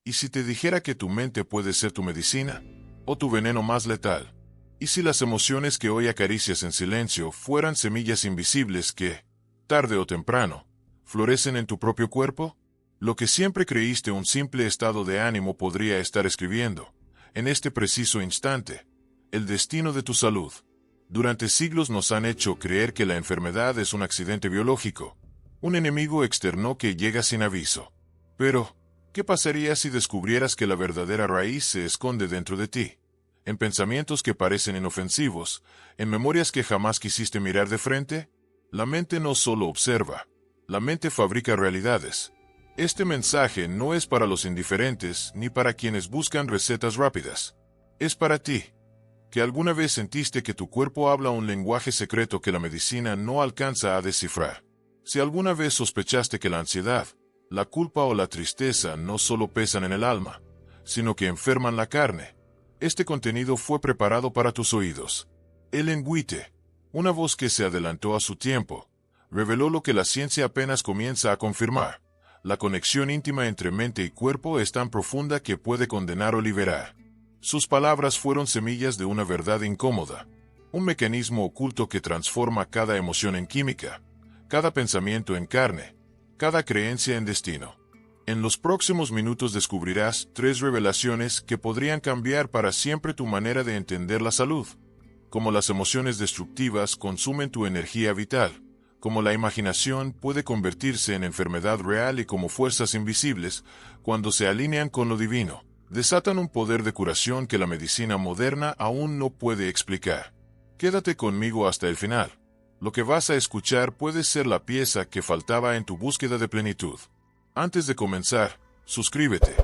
¿Y si te dijera que tu mente puede ser tu medicina? ¿O tu veneno más letal? ¿Y si las emociones que hoy acaricias en silencio fueran semillas invisibles que, tarde o temprano, florecen en tu propio cuerpo? Lo que siempre creíste un simple estado de ánimo podría estar escribiendo, en este preciso instante, el destino de tu salud. Durante siglos nos han hecho creer que la enfermedad es un accidente biológico, un enemigo externo que llega sin aviso. Pero, ¿qué pasaría si descubrieras que la verdadera raíz se esconde dentro de ti? En pensamientos que parecen inofensivos, en memorias que jamás quisiste mirar de frente. La mente no solo observa, la mente fabrica realidades. Este mensaje no es para los indiferentes ni para quienes buscan recetas rápidas. Es para ti, que alguna vez sentiste que tu cuerpo habla un lenguaje secreto que la medicina no alcanza a descifrar. Si alguna vez sospechaste que la ansiedad, la culpa o la tristeza no solo pesan en el alma, sino que enferman la carne, este contenido fue preparado para tus oídos. Ellen White, una voz que se adelantó a su tiempo, reveló lo que la ciencia apenas comienza a confirmar. La conexión íntima entre mente y cuerpo es tan profunda que puede condenar o liberar. Sus palabras fueron semillas de una verdad incómoda, un mecanismo oculto que transforma cada emoción en química, cada pensamiento en carne, cada creencia en destino. En los próximos minutos descubrirás 3 revelaciones que podrían cambiar para siempre tu manera de entender la salud. Cómo las emociones destructivas consumen tu energía vital, cómo la imaginación puede convertirse en enfermedad real y cómo fuerzas invisibles, cuando se alinean con lo divino, desatan un poder de curación que la medicina moderna aún no puede explicar. Quédate conmigo hasta el final. Lo que vas a escuchar puede ser la pieza que faltaba en tu búsqueda de plenitud. Antes de comenzar, suscríbete,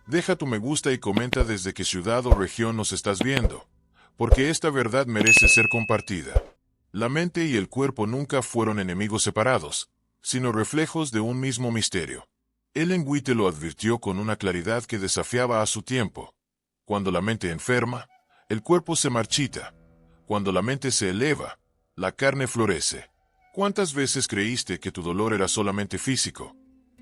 deja tu me gusta y comenta desde qué ciudad o región nos estás viendo, porque esta verdad merece ser compartida. La mente y el cuerpo nunca fueron enemigos separados, sino reflejos de un mismo misterio. Ellen White lo advirtió con una claridad que desafiaba a su tiempo. Cuando la mente enferma, el cuerpo se marchita. Cuando la mente se eleva, la carne florece. ¿Cuántas veces creíste que tu dolor era solamente físico,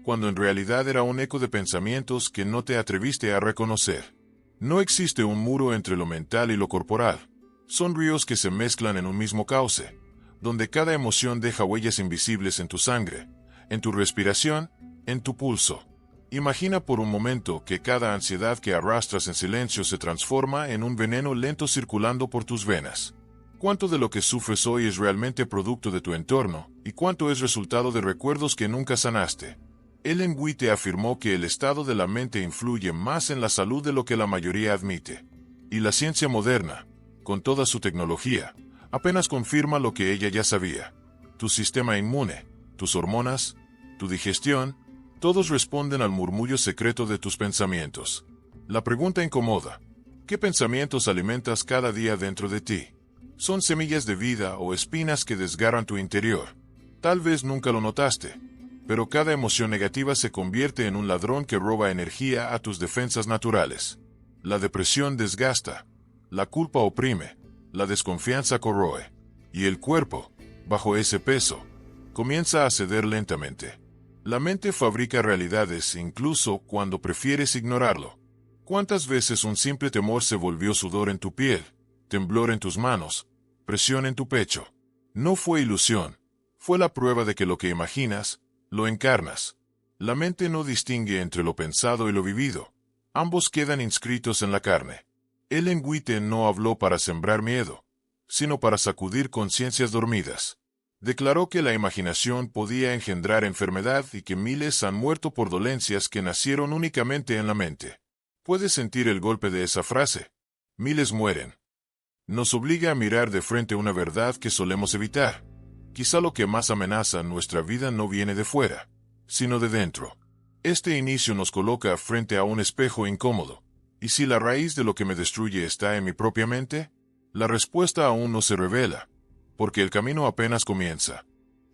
cuando en realidad era un eco de pensamientos que no te atreviste a reconocer? No existe un muro entre lo mental y lo corporal. Son ríos que se mezclan en un mismo cauce, donde cada emoción deja huellas invisibles en tu sangre, en tu respiración, en tu pulso. Imagina por un momento que cada ansiedad que arrastras en silencio se transforma en un veneno lento circulando por tus venas. ¿Cuánto de lo que sufres hoy es realmente producto de tu entorno, y cuánto es resultado de recuerdos que nunca sanaste? Ellen White afirmó que el estado de la mente influye más en la salud de lo que la mayoría admite. Y la ciencia moderna, con toda su tecnología, apenas confirma lo que ella ya sabía. Tu sistema inmune, tus hormonas, tu digestión, todos responden al murmullo secreto de tus pensamientos. La pregunta incomoda: ¿qué pensamientos alimentas cada día dentro de ti? ¿Son semillas de vida o espinas que desgarran tu interior? Tal vez nunca lo notaste, pero cada emoción negativa se convierte en un ladrón que roba energía a tus defensas naturales. La depresión desgasta, la culpa oprime, la desconfianza corroe, y el cuerpo, bajo ese peso, comienza a ceder lentamente. La mente fabrica realidades incluso cuando prefieres ignorarlo. ¿Cuántas veces un simple temor se volvió sudor en tu piel, temblor en tus manos, presión en tu pecho? No fue ilusión, fue la prueba de que lo que imaginas, lo encarnas. La mente no distingue entre lo pensado y lo vivido. Ambos quedan inscritos en la carne. Ellen White no habló para sembrar miedo, sino para sacudir conciencias dormidas. Declaró que la imaginación podía engendrar enfermedad y que miles han muerto por dolencias que nacieron únicamente en la mente. ¿Puedes sentir el golpe de esa frase? Miles mueren. Nos obliga a mirar de frente una verdad que solemos evitar. Quizá lo que más amenaza nuestra vida no viene de fuera, sino de dentro. Este inicio nos coloca frente a un espejo incómodo. ¿Y si la raíz de lo que me destruye está en mi propia mente? La respuesta aún no se revela, porque el camino apenas comienza.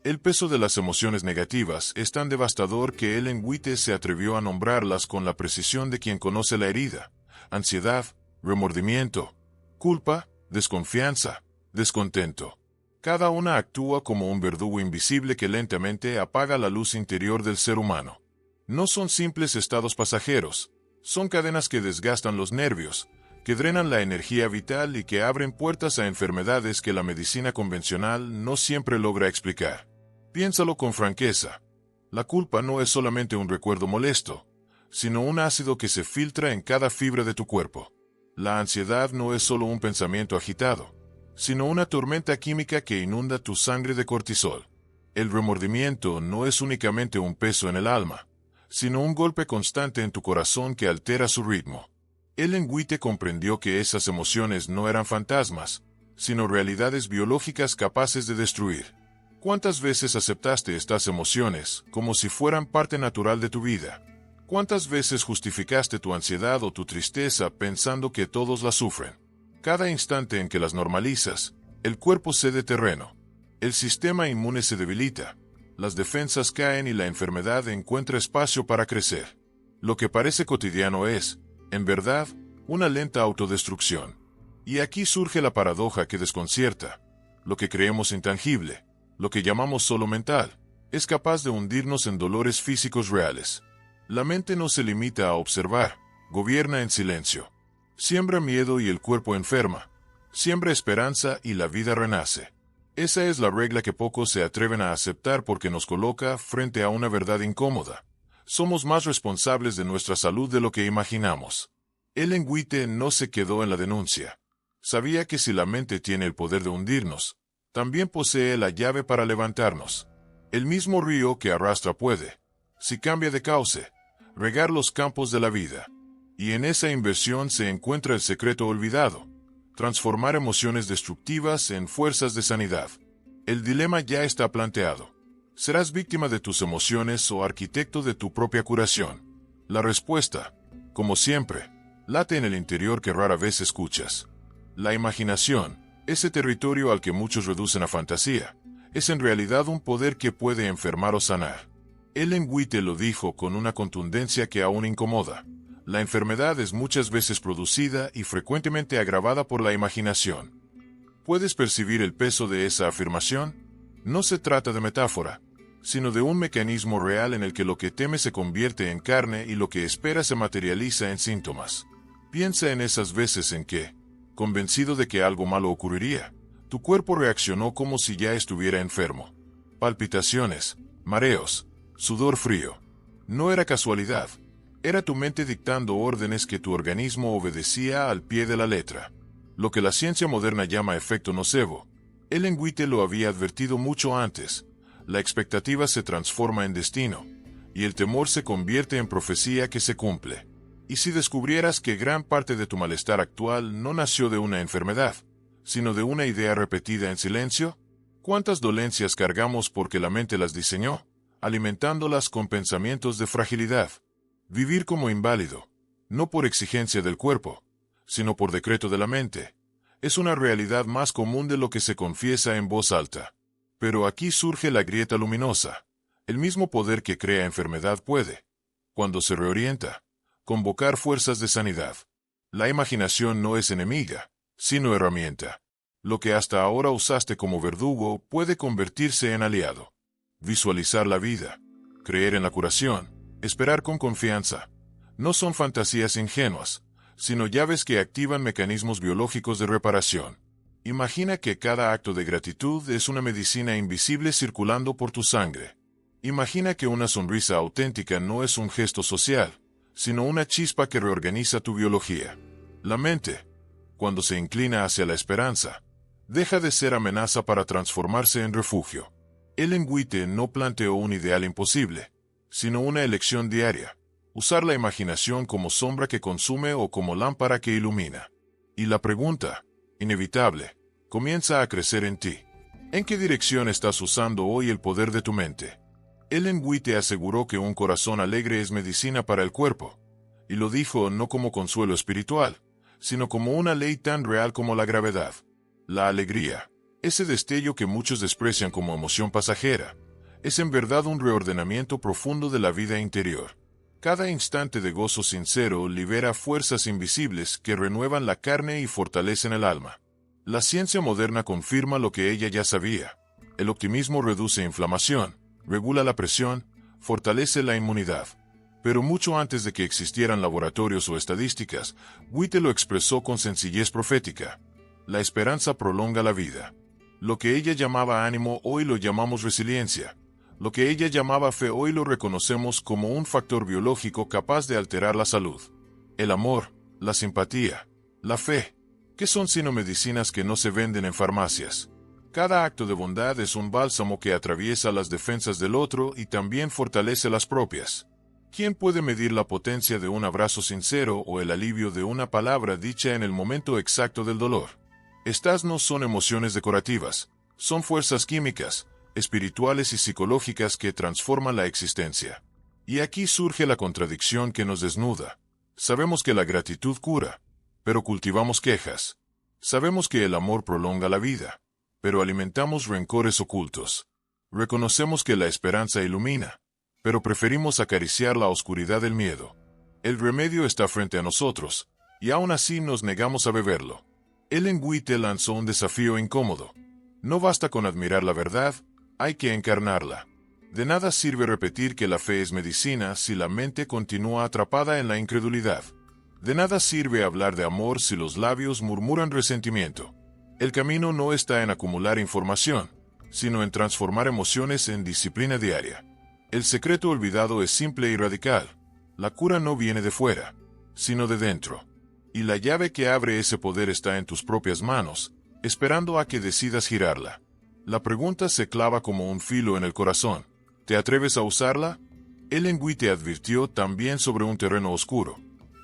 El peso de las emociones negativas es tan devastador que Ellen White se atrevió a nombrarlas con la precisión de quien conoce la herida: ansiedad, remordimiento, culpa, desconfianza, descontento. Cada una actúa como un verdugo invisible que lentamente apaga la luz interior del ser humano. No son simples estados pasajeros, Son cadenas que desgastan los nervios, que drenan la energía vital y que abren puertas a enfermedades que la medicina convencional no siempre logra explicar. Piénsalo con franqueza. La culpa no es solamente un recuerdo molesto, sino un ácido que se filtra en cada fibra de tu cuerpo. La ansiedad no es solo un pensamiento agitado, sino una tormenta química que inunda tu sangre de cortisol. El remordimiento no es únicamente un peso en el alma, sino un golpe constante en tu corazón que altera su ritmo. Ellen White comprendió que esas emociones no eran fantasmas, sino realidades biológicas capaces de destruir. ¿Cuántas veces aceptaste estas emociones como si fueran parte natural de tu vida? ¿Cuántas veces justificaste tu ansiedad o tu tristeza pensando que todos la sufren? Cada instante en que las normalizas, el cuerpo cede terreno. El sistema inmune se debilita, las defensas caen y la enfermedad encuentra espacio para crecer. Lo que parece cotidiano es, en verdad, una lenta autodestrucción. Y aquí surge la paradoja que desconcierta. Lo que creemos intangible, lo que llamamos solo mental, es capaz de hundirnos en dolores físicos reales. La mente no se limita a observar, gobierna en silencio. Siembra miedo y el cuerpo enferma. Siembra esperanza y la vida renace. Esa es la regla que pocos se atreven a aceptar porque nos coloca frente a una verdad incómoda. Somos más responsables de nuestra salud de lo que imaginamos. Ellen White no se quedó en la denuncia. Sabía que si la mente tiene el poder de hundirnos, también posee la llave para levantarnos. El mismo río que arrastra puede, si cambia de cauce, regar los campos de la vida. Y en esa inversión se encuentra el secreto olvidado: transformar emociones destructivas en fuerzas de sanidad. El dilema ya está planteado. ¿Serás víctima de tus emociones o arquitecto de tu propia curación? La respuesta, como siempre, late en el interior que rara vez escuchas. La imaginación, ese territorio al que muchos reducen a fantasía, es en realidad un poder que puede enfermar o sanar. Ellen White lo dijo con una contundencia que aún incomoda. La enfermedad es muchas veces producida y frecuentemente agravada por la imaginación. ¿Puedes percibir el peso de esa afirmación? No se trata de metáfora, sino de un mecanismo real en el que lo que temes se convierte en carne y lo que esperas se materializa en síntomas. Piensa en esas veces en que, convencido de que algo malo ocurriría, tu cuerpo reaccionó como si ya estuviera enfermo. Palpitaciones, mareos, sudor frío. No era casualidad. Era tu mente dictando órdenes que tu organismo obedecía al pie de la letra. Lo que la ciencia moderna llama efecto nocebo, Ellen White lo había advertido mucho antes. La expectativa se transforma en destino, y el temor se convierte en profecía que se cumple. ¿Y si descubrieras que gran parte de tu malestar actual no nació de una enfermedad, sino de una idea repetida en silencio? ¿Cuántas dolencias cargamos porque la mente las diseñó, alimentándolas con pensamientos de fragilidad? Vivir como inválido, no por exigencia del cuerpo, sino por decreto de la mente, es una realidad más común de lo que se confiesa en voz alta. Pero aquí surge la grieta luminosa. El mismo poder que crea enfermedad puede, cuando se reorienta, convocar fuerzas de sanidad. La imaginación no es enemiga, sino herramienta. Lo que hasta ahora usaste como verdugo puede convertirse en aliado. Visualizar la vida, creer en la curación, esperar con confianza, no son fantasías ingenuas, sino llaves que activan mecanismos biológicos de reparación. Imagina que cada acto de gratitud es una medicina invisible circulando por tu sangre. Imagina que una sonrisa auténtica no es un gesto social, sino una chispa que reorganiza tu biología. La mente, cuando se inclina hacia la esperanza, deja de ser amenaza para transformarse en refugio. Ellen White no planteó un ideal imposible, sino una elección diaria: usar la imaginación como sombra que consume o como lámpara que ilumina. Y la pregunta, inevitable, comienza a crecer en ti. ¿En qué dirección estás usando hoy el poder de tu mente? Ellen White aseguró que un corazón alegre es medicina para el cuerpo, y lo dijo no como consuelo espiritual, sino como una ley tan real como la gravedad. La alegría, ese destello que muchos desprecian como emoción pasajera, es en verdad un reordenamiento profundo de la vida interior. Cada instante de gozo sincero libera fuerzas invisibles que renuevan la carne y fortalecen el alma. La ciencia moderna confirma lo que ella ya sabía. El optimismo reduce inflamación, regula la presión, fortalece la inmunidad. Pero mucho antes de que existieran laboratorios o estadísticas, Witte lo expresó con sencillez profética. La esperanza prolonga la vida. Lo que ella llamaba ánimo hoy lo llamamos resiliencia. Lo que ella llamaba fe hoy lo reconocemos como un factor biológico capaz de alterar la salud. El amor, la simpatía, la fe, ¿qué son sino medicinas que no se venden en farmacias? Cada acto de bondad es un bálsamo que atraviesa las defensas del otro y también fortalece las propias. ¿Quién puede medir la potencia de un abrazo sincero o el alivio de una palabra dicha en el momento exacto del dolor? Estas no son emociones decorativas, son fuerzas químicas, espirituales y psicológicas que transforman la existencia. Y aquí surge la contradicción que nos desnuda. Sabemos que la gratitud cura, pero cultivamos quejas. Sabemos que el amor prolonga la vida, pero alimentamos rencores ocultos. Reconocemos que la esperanza ilumina, pero preferimos acariciar la oscuridad del miedo. El remedio está frente a nosotros, y aún así nos negamos a beberlo. Ellen White lanzó un desafío incómodo. No basta con admirar la verdad, hay que encarnarla. De nada sirve repetir que la fe es medicina si la mente continúa atrapada en la incredulidad. De nada sirve hablar de amor si los labios murmuran resentimiento. El camino no está en acumular información, sino en transformar emociones en disciplina diaria. El secreto olvidado es simple y radical. La cura no viene de fuera, sino de dentro. Y la llave que abre ese poder está en tus propias manos, esperando a que decidas girarla. La pregunta se clava como un filo en el corazón. ¿Te atreves a usarla? Ellen White advirtió también sobre un terreno oscuro.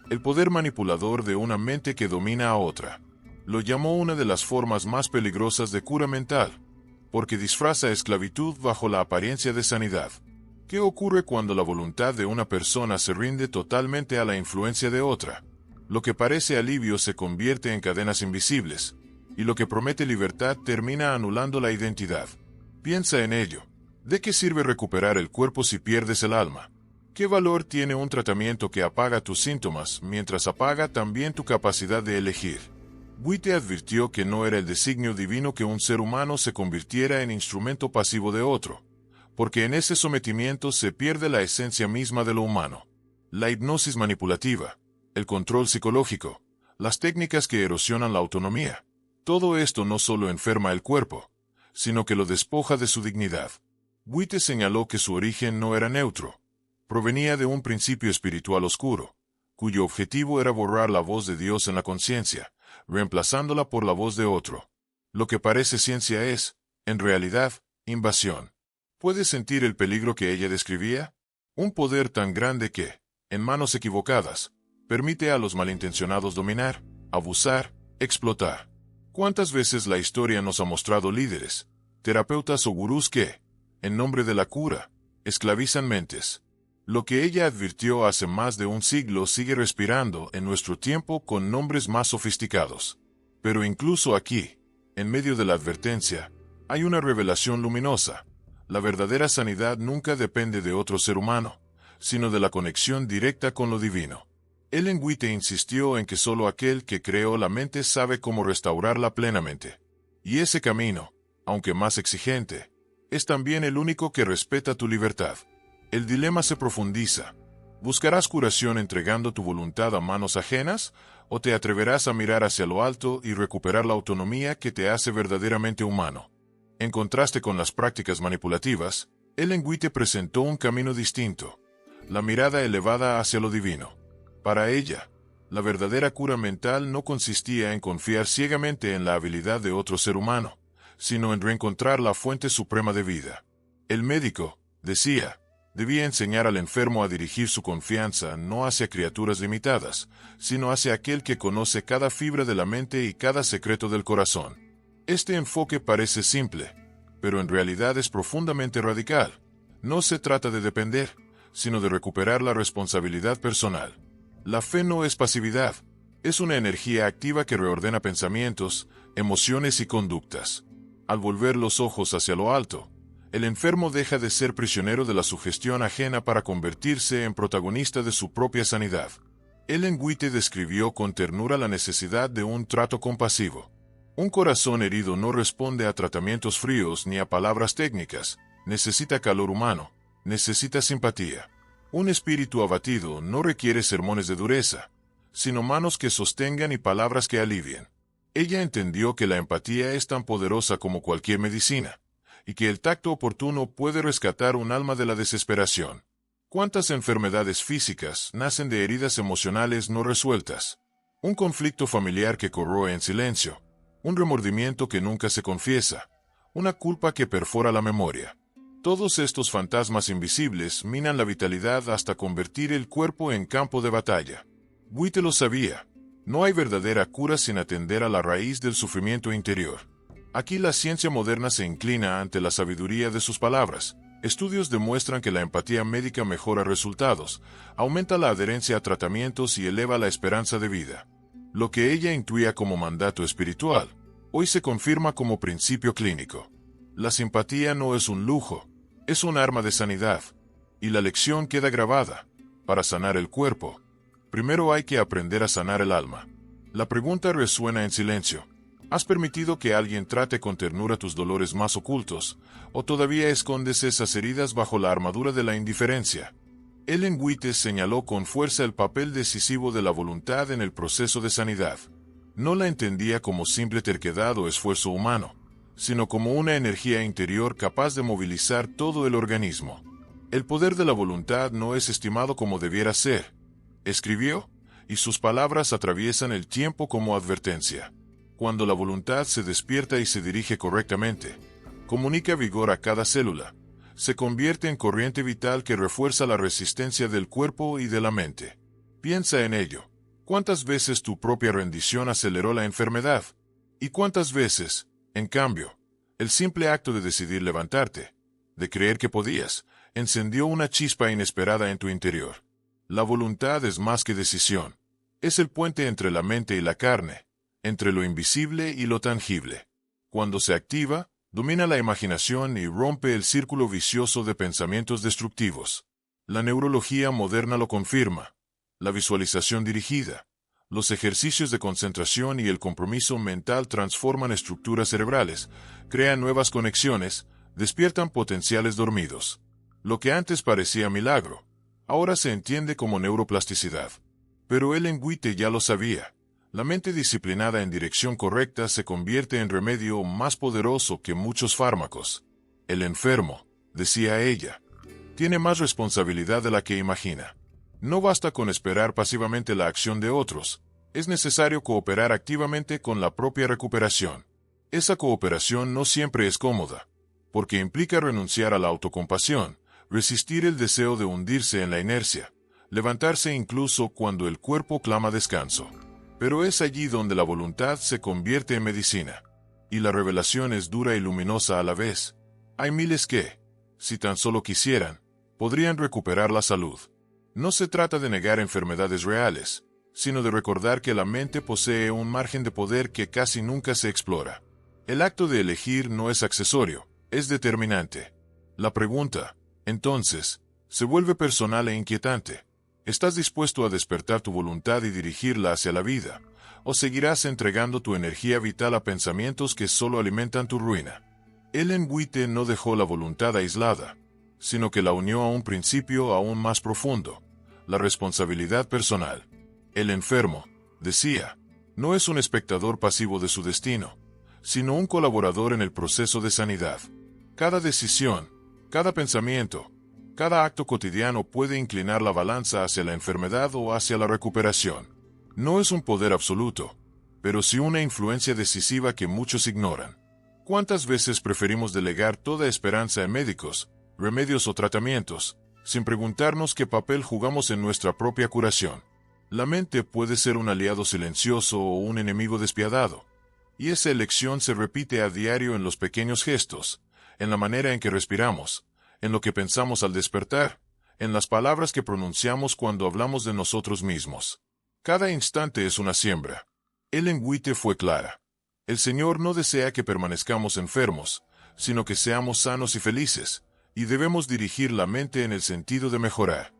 El poder manipulador de una mente que domina a otra. Lo llamó una de las formas más peligrosas de cura mental, porque disfraza esclavitud bajo la apariencia de sanidad. ¿Qué ocurre cuando la voluntad de una persona se rinde totalmente a la influencia de otra? Lo que parece alivio se convierte en cadenas invisibles, y lo que promete libertad termina anulando la identidad. Piensa en ello. ¿De qué sirve recuperar el cuerpo si pierdes el alma? ¿Qué valor tiene un tratamiento que apaga tus síntomas mientras apaga también tu capacidad de elegir? White advirtió que no era el designio divino que un ser humano se convirtiera en instrumento pasivo de otro, porque en ese sometimiento se pierde la esencia misma de lo humano. La hipnosis manipulativa, el control psicológico, las técnicas que erosionan la autonomía, todo esto no solo enferma el cuerpo, sino que lo despoja de su dignidad. White señaló que su origen no era neutro, provenía de un principio espiritual oscuro, cuyo objetivo era borrar la voz de Dios en la conciencia, reemplazándola por la voz de otro. Lo que parece ciencia es, en realidad, invasión. ¿Puedes sentir el peligro que ella describía? Un poder tan grande que, en manos equivocadas, permite a los malintencionados dominar, abusar, explotar. ¿Cuántas veces la historia nos ha mostrado líderes, terapeutas o gurús que, en nombre de la cura, esclavizan mentes? Lo que ella advirtió hace más de un siglo sigue respirando en nuestro tiempo con nombres más sofisticados. Pero incluso aquí, en medio de la advertencia, hay una revelación luminosa. La verdadera sanidad nunca depende de otro ser humano, sino de la conexión directa con lo divino. Ellen White insistió en que solo aquel que creó la mente sabe cómo restaurarla plenamente. Y ese camino, aunque más exigente, es también el único que respeta tu libertad. El dilema se profundiza. ¿Buscarás curación entregando tu voluntad a manos ajenas, o te atreverás a mirar hacia lo alto y recuperar la autonomía que te hace verdaderamente humano? En contraste con las prácticas manipulativas, Ellen White presentó un camino distinto, la mirada elevada hacia lo divino. Para ella, la verdadera cura mental no consistía en confiar ciegamente en la habilidad de otro ser humano, sino en reencontrar la fuente suprema de vida. El médico, decía, debía enseñar al enfermo a dirigir su confianza no hacia criaturas limitadas, sino hacia aquel que conoce cada fibra de la mente y cada secreto del corazón. Este enfoque parece simple, pero en realidad es profundamente radical. No se trata de depender, sino de recuperar la responsabilidad personal. La fe no es pasividad, es una energía activa que reordena pensamientos, emociones y conductas. Al volver los ojos hacia lo alto, el enfermo deja de ser prisionero de la sugestión ajena para convertirse en protagonista de su propia sanidad. Ellen White describió con ternura la necesidad de un trato compasivo. Un corazón herido no responde a tratamientos fríos ni a palabras técnicas, necesita calor humano, necesita simpatía. Un espíritu abatido no requiere sermones de dureza, sino manos que sostengan y palabras que alivien. Ella entendió que la empatía es tan poderosa como cualquier medicina, y que el tacto oportuno puede rescatar un alma de la desesperación. ¿Cuántas enfermedades físicas nacen de heridas emocionales no resueltas? Un conflicto familiar que corroe en silencio, un remordimiento que nunca se confiesa, una culpa que perfora la memoria. Todos estos fantasmas invisibles minan la vitalidad hasta convertir el cuerpo en campo de batalla. Goethe lo sabía. No hay verdadera cura sin atender a la raíz del sufrimiento interior. Aquí la ciencia moderna se inclina ante la sabiduría de sus palabras. Estudios demuestran que la empatía médica mejora resultados, aumenta la adherencia a tratamientos y eleva la esperanza de vida. Lo que ella intuía como mandato espiritual, hoy se confirma como principio clínico. La simpatía no es un lujo, es un arma de sanidad. Y la lección queda grabada. Para sanar el cuerpo, primero hay que aprender a sanar el alma. La pregunta resuena en silencio. ¿Has permitido que alguien trate con ternura tus dolores más ocultos, o todavía escondes esas heridas bajo la armadura de la indiferencia? Ellen White señaló con fuerza el papel decisivo de la voluntad en el proceso de sanidad. No la entendía como simple terquedad o esfuerzo humano, sino como una energía interior capaz de movilizar todo el organismo. El poder de la voluntad no es estimado como debiera ser, escribió, y sus palabras atraviesan el tiempo como advertencia. Cuando la voluntad se despierta y se dirige correctamente, comunica vigor a cada célula, se convierte en corriente vital que refuerza la resistencia del cuerpo y de la mente. Piensa en ello. ¿Cuántas veces tu propia rendición aceleró la enfermedad? ¿Y cuántas veces, en cambio, el simple acto de decidir levantarte, de creer que podías, encendió una chispa inesperada en tu interior? La voluntad es más que decisión. Es el puente entre la mente y la carne, entre lo invisible y lo tangible. Cuando se activa, domina la imaginación y rompe el círculo vicioso de pensamientos destructivos. La neurología moderna lo confirma. La visualización dirigida, los ejercicios de concentración y el compromiso mental transforman estructuras cerebrales, crean nuevas conexiones, despiertan potenciales dormidos. Lo que antes parecía milagro, ahora se entiende como neuroplasticidad. Pero Ellen White ya lo sabía. La mente disciplinada en dirección correcta se convierte en remedio más poderoso que muchos fármacos. El enfermo, decía ella, tiene más responsabilidad de la que imagina. No basta con esperar pasivamente la acción de otros, es necesario cooperar activamente con la propia recuperación. Esa cooperación no siempre es cómoda, porque implica renunciar a la autocompasión, resistir el deseo de hundirse en la inercia, levantarse incluso cuando el cuerpo clama descanso. Pero es allí donde la voluntad se convierte en medicina. Y la revelación es dura y luminosa a la vez. Hay miles que, si tan solo quisieran, podrían recuperar la salud. No se trata de negar enfermedades reales, sino de recordar que la mente posee un margen de poder que casi nunca se explora. El acto de elegir no es accesorio, es determinante. La pregunta, entonces, se vuelve personal e inquietante. ¿Estás dispuesto a despertar tu voluntad y dirigirla hacia la vida? ¿O seguirás entregando tu energía vital a pensamientos que solo alimentan tu ruina? Ellen White no dejó la voluntad aislada, sino que la unió a un principio aún más profundo, la responsabilidad personal. El enfermo, decía, no es un espectador pasivo de su destino, sino un colaborador en el proceso de sanidad. Cada decisión, cada pensamiento, cada acto cotidiano puede inclinar la balanza hacia la enfermedad o hacia la recuperación. No es un poder absoluto, pero sí una influencia decisiva que muchos ignoran. ¿Cuántas veces preferimos delegar toda esperanza en médicos, remedios o tratamientos, sin preguntarnos qué papel jugamos en nuestra propia curación? La mente puede ser un aliado silencioso o un enemigo despiadado, y esa elección se repite a diario en los pequeños gestos, en la manera en que respiramos, en lo que pensamos al despertar, en las palabras que pronunciamos cuando hablamos de nosotros mismos. Cada instante es una siembra. Ellen White fue clara. El Señor no desea que permanezcamos enfermos, sino que seamos sanos y felices, y debemos dirigir la mente en el sentido de mejorar.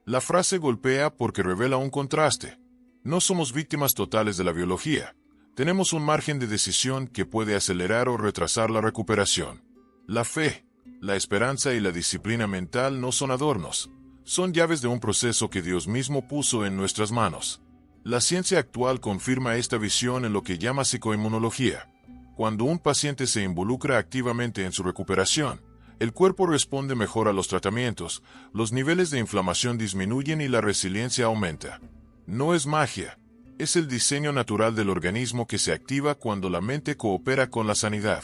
La frase golpea porque revela un contraste. No somos víctimas totales de la biología. Tenemos un margen de decisión que puede acelerar o retrasar la recuperación. La fe, la esperanza y la disciplina mental no son adornos, Son llaves de un proceso que Dios mismo puso en nuestras manos. La ciencia actual confirma esta visión en lo que llama psicoinmunología. Cuando un paciente se involucra activamente en su recuperación, el cuerpo responde mejor a los tratamientos, los niveles de inflamación disminuyen y la resiliencia aumenta. No es magia, es el diseño natural del organismo que se activa cuando la mente coopera con la sanidad.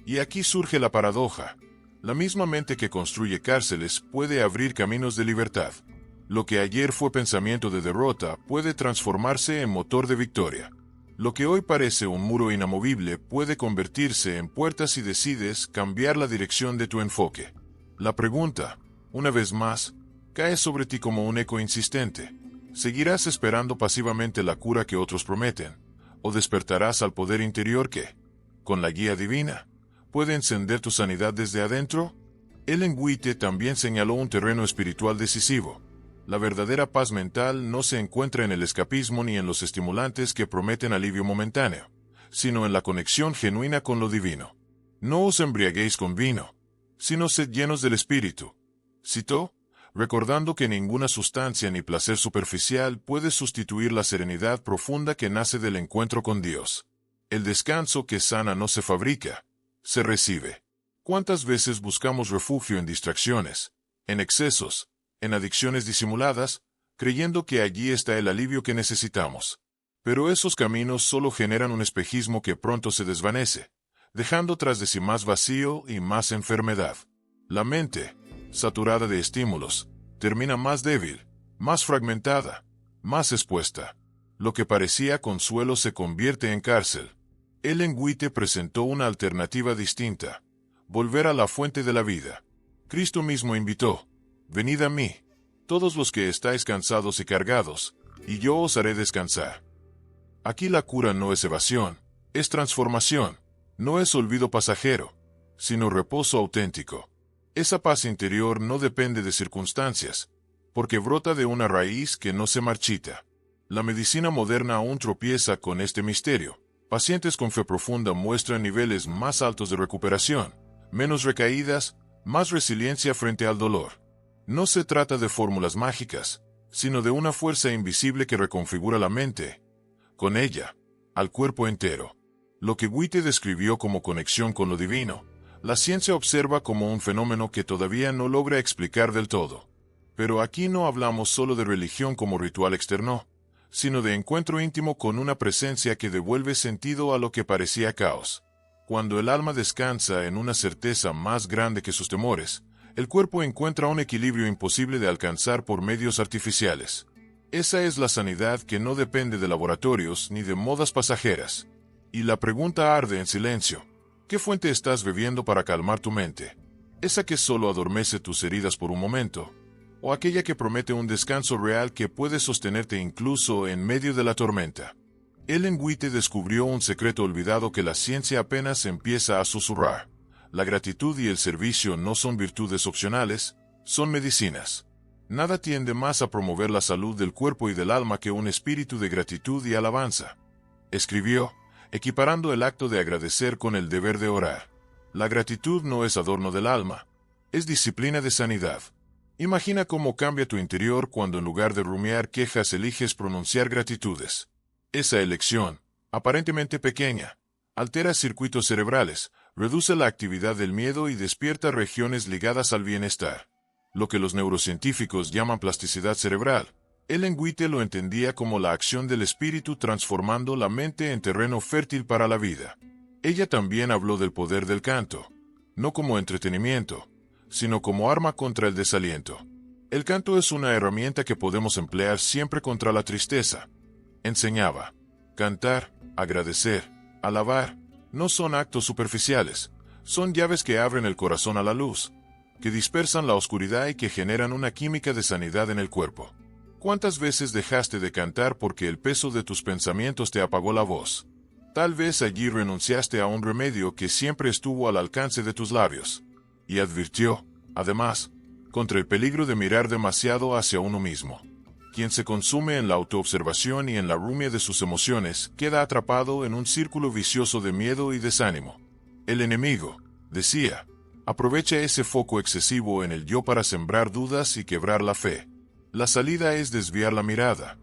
Y aquí surge la paradoja. La misma mente que construye cárceles puede abrir caminos de libertad. Lo que ayer fue pensamiento de derrota puede transformarse en motor de victoria. Lo que hoy parece un muro inamovible puede convertirse en puertas si decides cambiar la dirección de tu enfoque. La pregunta, una vez más, cae sobre ti como un eco insistente. ¿Seguirás esperando pasivamente la cura que otros prometen? ¿O despertarás al poder interior que, con la guía divina, puede encender tu sanidad desde adentro? Ellen White también señaló un terreno espiritual decisivo. La verdadera paz mental no se encuentra en el escapismo ni en los estimulantes que prometen alivio momentáneo, sino en la conexión genuina con lo divino. No os embriaguéis con vino, sino sed llenos del Espíritu. Citó, recordando que ninguna sustancia ni placer superficial puede sustituir la serenidad profunda que nace del encuentro con Dios. El descanso que sana no se fabrica, se recibe. ¿Cuántas veces buscamos refugio en distracciones, en excesos, en adicciones disimuladas, creyendo que allí está el alivio que necesitamos? Pero esos caminos solo generan un espejismo que pronto se desvanece, dejando tras de sí más vacío y más enfermedad. La mente, saturada de estímulos, termina más débil, más fragmentada, más expuesta. Lo que parecía consuelo se convierte en cárcel. Ellen White presentó una alternativa distinta: volver a la fuente de la vida. Cristo mismo invitó: venid a mí, todos los que estáis cansados y cargados, y yo os haré descansar. Aquí la cura no es evasión, es transformación, no es olvido pasajero, sino reposo auténtico. Esa paz interior no depende de circunstancias, porque brota de una raíz que no se marchita. La medicina moderna aún tropieza con este misterio. Pacientes con fe profunda muestran niveles más altos de recuperación, menos recaídas, más resiliencia frente al dolor. No se trata de fórmulas mágicas, sino de una fuerza invisible que reconfigura la mente, con ella, al cuerpo entero. Lo que White describió como conexión con lo divino, la ciencia observa como un fenómeno que todavía no logra explicar del todo. Pero aquí no hablamos solo de religión como ritual externo, sino de encuentro íntimo con una presencia que devuelve sentido a lo que parecía caos. Cuando el alma descansa en una certeza más grande que sus temores, el cuerpo encuentra un equilibrio imposible de alcanzar por medios artificiales. Esa es la sanidad que no depende de laboratorios ni de modas pasajeras. Y la pregunta arde en silencio: ¿qué fuente estás bebiendo para calmar tu mente? ¿Esa que solo adormece tus heridas por un momento? ¿O aquella que promete un descanso real que puede sostenerte incluso en medio de la tormenta? Ellen White descubrió un secreto olvidado que la ciencia apenas empieza a susurrar. La gratitud y el servicio no son virtudes opcionales, son medicinas. Nada tiende más a promover la salud del cuerpo y del alma que un espíritu de gratitud y alabanza. Escribió, equiparando el acto de agradecer con el deber de orar. La gratitud no es adorno del alma, es disciplina de sanidad. Imagina cómo cambia tu interior cuando en lugar de rumiar quejas eliges pronunciar gratitudes. Esa elección, aparentemente pequeña, altera circuitos cerebrales, reduce la actividad del miedo y despierta regiones ligadas al bienestar. Lo que los neurocientíficos llaman plasticidad cerebral, Ellen White lo entendía como la acción del espíritu transformando la mente en terreno fértil para la vida. Ella también habló del poder del canto, no como entretenimiento, sino como arma contra el desaliento. El canto es una herramienta que podemos emplear siempre contra la tristeza. Enseñaba. Cantar, agradecer, alabar, no son actos superficiales, son llaves que abren el corazón a la luz, que dispersan la oscuridad y que generan una química de sanidad en el cuerpo. ¿Cuántas veces dejaste de cantar porque el peso de tus pensamientos te apagó la voz? Tal vez allí renunciaste a un remedio que siempre estuvo al alcance de tus labios. Y advirtió, además, contra el peligro de mirar demasiado hacia uno mismo. Quien se consume en la autoobservación y en la rumia de sus emociones queda atrapado en un círculo vicioso de miedo y desánimo. El enemigo, decía, Aprovecha ese foco excesivo en el yo para sembrar dudas y quebrar la fe. La salida es desviar la mirada,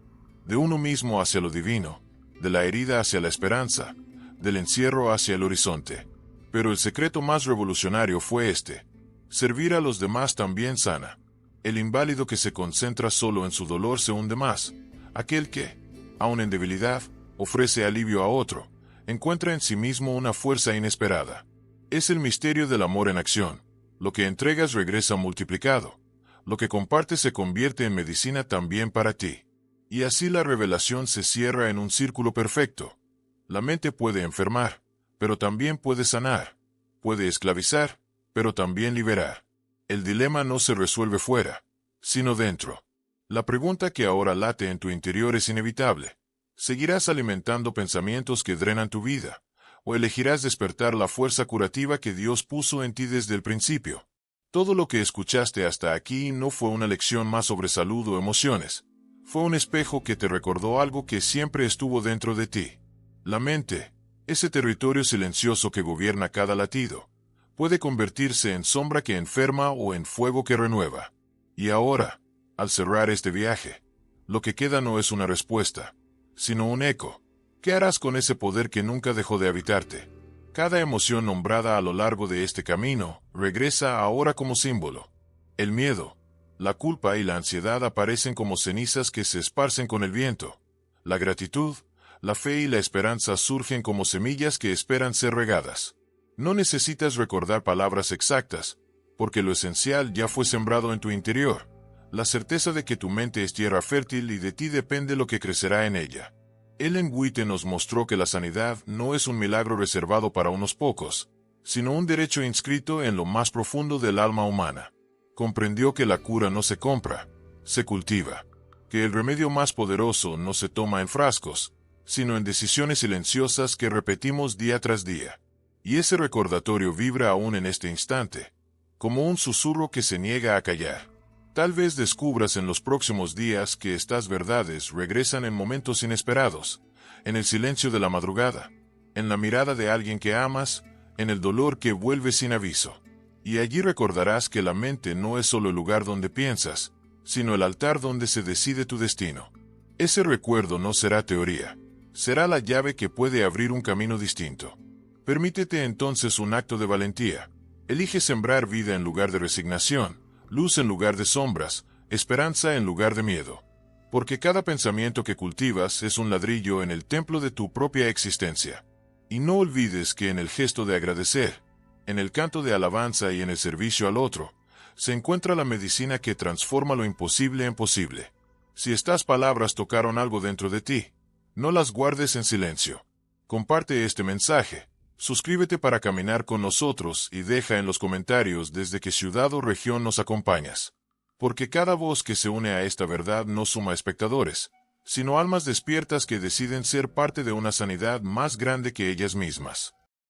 de uno mismo hacia lo divino, de la herida hacia la esperanza, del encierro hacia el horizonte. Pero el secreto más revolucionario fue este: servir a los demás también sana. El inválido que se concentra solo en su dolor se hunde más. Aquel que, aun en debilidad, ofrece alivio a otro, encuentra en sí mismo una fuerza inesperada. Es el misterio del amor en acción. Lo que entregas regresa multiplicado. Lo que compartes se convierte en medicina también para ti. Y así la revelación se cierra en un círculo perfecto. La mente puede enfermar, pero también puede sanar. Puede esclavizar, pero también liberar. El dilema no se resuelve fuera, sino dentro. La pregunta que ahora late en tu interior es inevitable. ¿Seguirás alimentando pensamientos que drenan tu vida? ¿O elegirás despertar la fuerza curativa que Dios puso en ti desde el principio? Todo lo que escuchaste hasta aquí no fue una lección más sobre salud o emociones. Fue un espejo que te recordó algo que siempre estuvo dentro de ti. La mente, ese territorio silencioso que gobierna cada latido, puede convertirse en sombra que enferma o en fuego que renueva. Y ahora, al cerrar este viaje, lo que queda no es una respuesta, sino un eco. ¿Qué harás con ese poder que nunca dejó de habitarte? Cada emoción nombrada a lo largo de este camino regresa ahora como símbolo. El miedo, la culpa y la ansiedad aparecen como cenizas que se esparcen con el viento. La gratitud, la fe y la esperanza surgen como semillas que esperan ser regadas. No necesitas recordar palabras exactas, porque lo esencial ya fue sembrado en tu interior. La certeza de que tu mente es tierra fértil y de ti depende lo que crecerá en ella. Ellen White nos mostró que la sanidad no es un milagro reservado para unos pocos, sino un derecho inscrito en lo más profundo del alma humana. Comprendió que la cura no se compra, se cultiva, que el remedio más poderoso no se toma en frascos, sino en decisiones silenciosas que repetimos día tras día. Y ese recordatorio vibra aún en este instante, como un susurro que se niega a callar. Tal vez descubras en los próximos días que estas verdades regresan en momentos inesperados, en el silencio de la madrugada, en la mirada de alguien que amas, en el dolor que vuelve sin aviso. Y allí recordarás que la mente no es solo el lugar donde piensas, sino el altar donde se decide tu destino. Ese recuerdo no será teoría, será la llave que puede abrir un camino distinto. Permítete entonces un acto de valentía. Elige sembrar vida en lugar de resignación, luz en lugar de sombras, esperanza en lugar de miedo. Porque cada pensamiento que cultivas es un ladrillo en el templo de tu propia existencia. Y no olvides que en el gesto de agradecer, en el canto de alabanza y en el servicio al otro, se encuentra la medicina que transforma lo imposible en posible. Si estas palabras tocaron algo dentro de ti, no las guardes en silencio. Comparte este mensaje. Suscríbete para caminar con nosotros y deja en los comentarios desde qué ciudad o región nos acompañas. Porque cada voz que se une a esta verdad no suma espectadores, sino almas despiertas que deciden ser parte de una sanidad más grande que ellas mismas.